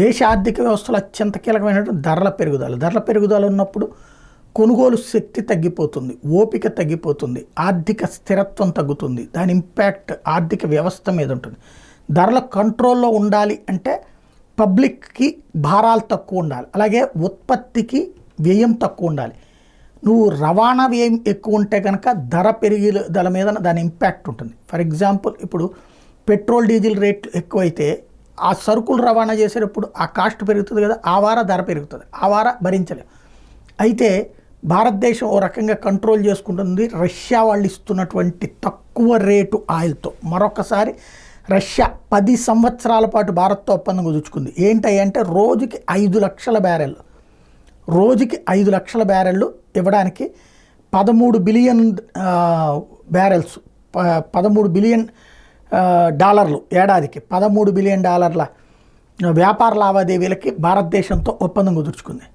దేశ ఆర్థిక వ్యవస్థలో అత్యంత కీలకమైనటువంటి ధరల పెరుగుదల ఉన్నప్పుడు కొనుగోలు శక్తి తగ్గిపోతుంది, ఓపిక తగ్గిపోతుంది, ఆర్థిక స్థిరత్వం తగ్గుతుంది, దాని ఇంపాక్ట్ ఆర్థిక వ్యవస్థ మీద ఉంటుంది. ధరల కంట్రోల్లో ఉండాలి అంటే పబ్లిక్కి భారాలు తక్కువ ఉండాలి, అలాగే ఉత్పత్తికి వ్యయం తక్కువ ఉండాలి. నువ్వు రవాణా వ్యయం ఎక్కువ ఉంటే కనుక ధర పెరుగుదల మీద దాని ఇంపాక్ట్ ఉంటుంది. ఫర్ ఎగ్జాంపుల్ ఇప్పుడు పెట్రోల్ డీజిల్ రేట్లు ఎక్కువైతే ఆ సరుకులు రవాణా చేసేటప్పుడు ఆ కాస్ట్ పెరుగుతుంది కదా, ఆ వార ధర పెరుగుతుంది, ఆ వార భరించలేము. అయితే భారతదేశం ఓ రకంగా కంట్రోల్ చేసుకుంటుంది రష్యా వాళ్ళు ఇస్తున్నటువంటి తక్కువ రేటు ఆయిల్తో. మరొకసారి రష్యా 10 సంవత్సరాల పాటు భారత్తో ఒప్పందం కుదుర్చుకుంది. ఏంటంటే రోజుకి 5 లక్షల బ్యారెళ్ళు, రోజుకి 5 లక్షల బ్యారెళ్ళు ఇవ్వడానికి 13 బిలియన్ బ్యారెల్స్, 13 బిలియన్ డాలర్లు ఏడాదికి, 13 బిలియన్ డాలర్ల వ్యాపార లావాదేవీలకి భారతదేశంతో ఒప్పందం కుదుర్చుకుంది.